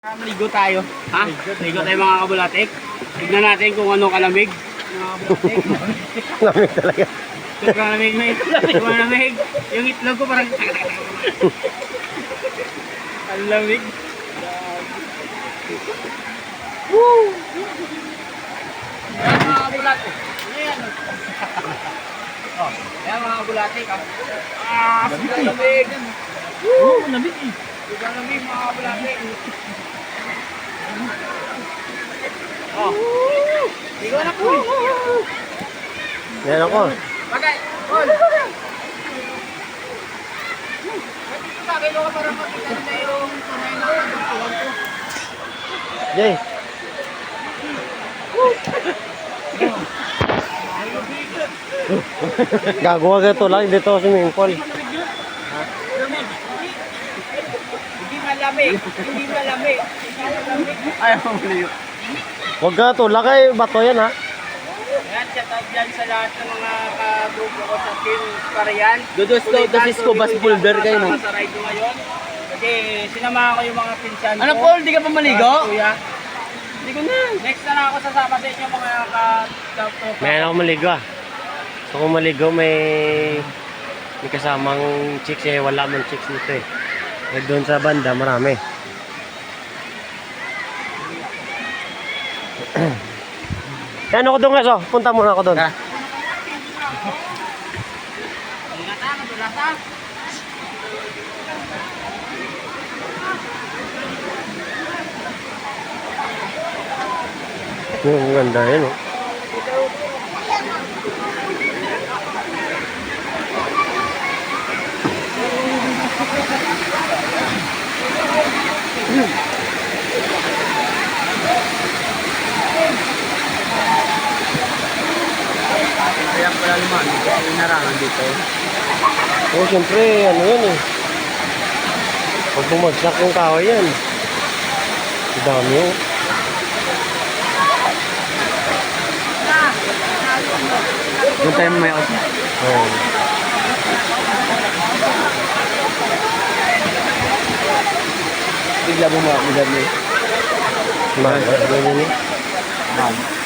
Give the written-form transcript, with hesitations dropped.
Ligo tayo. Ha? Ligo tayo mga kabulatik. Tignan natin kung ano kalamig. Mga kabulatik. Lamig talaga. Sobrang lamig na ito. Sobrang lamig. Yung itlog ko parang... Ang lamig. Woo! Ayan mga kabulatik. Ayan. Oh, ayan mga kabulatik. Sobrang lamig. Woo! Lamig eh. Sobrang lamig mga kabulatik. Oh. Ligo na po. Yan ako. Bagay. Paul. Ba't ito bagay mo ka parang makita na yung tunay na pagkuhan ko? Jay. Gagawa ka ito lang. Dito ako swimming pool. Hindi malamig. Hindi malamig. Ayaw mo liyo. Huwag ka ito. Lakay bato yan ha. Ayan, shout out dyan sa lahat ng mga ka-grupo ko sa Team Parian. Dudos daw, dasis ko, bas boulder kayo, no? Sa ride nyo ngayon. Kasi sinamahan ko yung mga pinsan ko. Ano, Paul? Di ka pa maligo? Kuya. Hindi ko na. Next na lang ako sasama sa inyo mga ka-tropa. Mayroon ako maligo ah. So kung maligo may kasamang chicks eh. Wala man chicks nito eh. Eh doon sa banda marami. Yan ako doon nga so. Punta muna ako doon. Ingat ha, madulas ha. Ang ganda yun oh. Kaya pala naman, inarangan dito. Oh, siyempre, ano yun eh. Pag bumagsak yung kahoy yan. Ang dami yun. Doon tayo may out. Oh. Bigla mo mo, mo. Mahal. Ganyan eh. Ma'am.